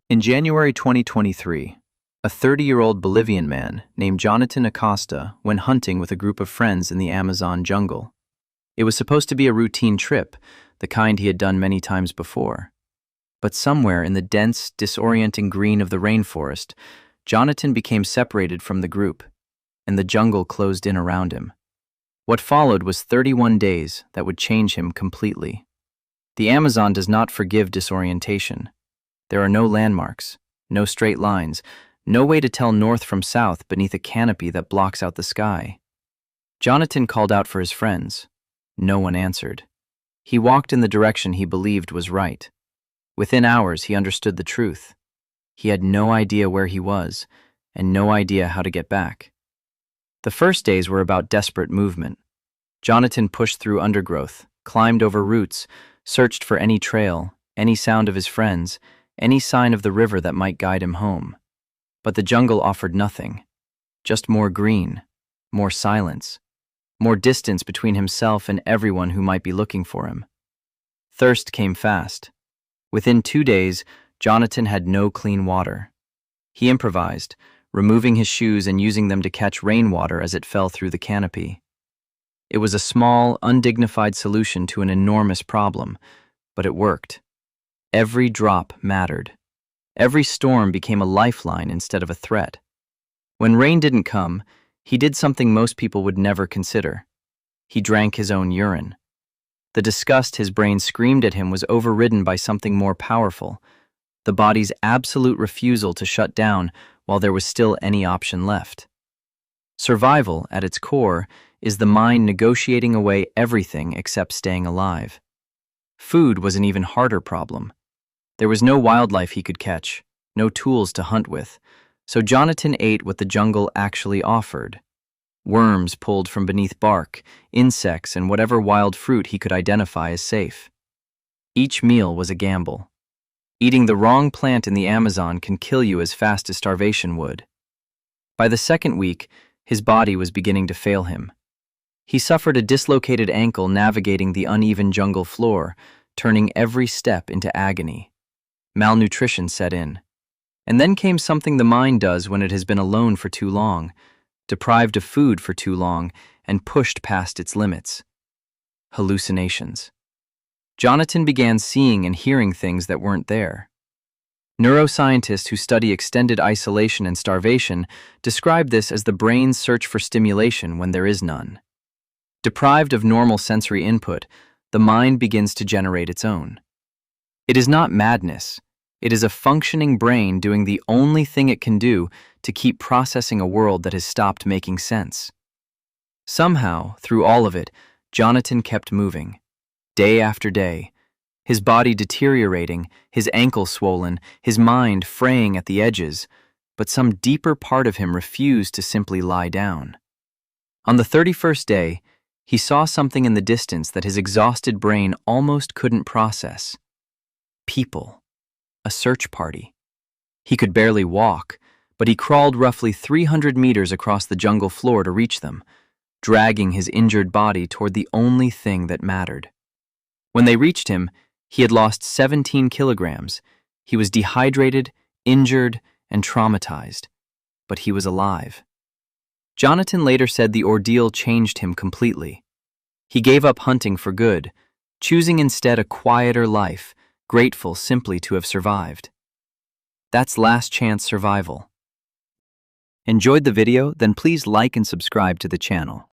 In January 2023, a 30-year-old Bolivian man named Jhonattan Acosta went hunting with a group of friends in the Amazon jungle. It was supposed to be a routine trip, the kind he had done many times before. But somewhere in the dense, disorienting green of the rainforest, Jhonattan became separated from the group, and the jungle closed in around him. What followed was 31 days that would change him completely. The Amazon does not forgive disorientation. There are no landmarks, no straight lines, no way to tell north from south beneath a canopy that blocks out the sky. Jhonattan called out for his friends. No one answered. He walked in the direction he believed was right. Within hours, he understood the truth. He had no idea where he was, and no idea how to get back. The first days were about desperate movement. Jhonattan pushed through undergrowth, climbed over roots, searched for any trail, any sound of his friends, any sign of the river that might guide him home. But the jungle offered nothing. Just more green, more silence, more distance between himself and everyone who might be looking for him. Thirst came fast. Within 2 days, Jhonattan had no clean water. He improvised, removing his shoes and using them to catch rainwater as it fell through the canopy. It was a small, undignified solution to an enormous problem, but it worked. Every drop mattered. Every storm became a lifeline instead of a threat. When rain didn't come, he did something most people would never consider. He drank his own urine. The disgust his brain screamed at him was overridden by something more powerful, the body's absolute refusal to shut down while there was still any option left. Survival, at its core, is the mind negotiating away everything except staying alive. Food was an even harder problem. There was no wildlife he could catch, no tools to hunt with, so Jhonattan ate what the jungle actually offered. Worms pulled from beneath bark, insects, and whatever wild fruit he could identify as safe. Each meal was a gamble. Eating the wrong plant in the Amazon can kill you as fast as starvation would. By the second week, his body was beginning to fail him. He suffered a dislocated ankle navigating the uneven jungle floor, turning every step into agony. Malnutrition set in. And then came something the mind does when it has been alone for too long, deprived of food for too long, and pushed past its limits. Hallucinations. Jhonattan began seeing and hearing things that weren't there. Neuroscientists who study extended isolation and starvation describe this as the brain's search for stimulation when there is none. Deprived of normal sensory input, the mind begins to generate its own. It is not madness. It is a functioning brain doing the only thing it can do to keep processing a world that has stopped making sense. Somehow, through all of it, Jhonattan kept moving. Day after day, his body deteriorating, his ankle swollen, his mind fraying at the edges, but some deeper part of him refused to simply lie down. On the 31st day, he saw something in the distance that his exhausted brain almost couldn't process. People. A search party. He could barely walk, but he crawled roughly 300 meters across the jungle floor to reach them, dragging his injured body toward the only thing that mattered. When they reached him, he had lost 17 kilograms. He was dehydrated, injured, and traumatized, but he was alive. Jhonattan later said the ordeal changed him completely. He gave up hunting for good, choosing instead a quieter life, grateful simply to have survived. That's last chance survival. Enjoyed the video? Then please like and subscribe to the channel.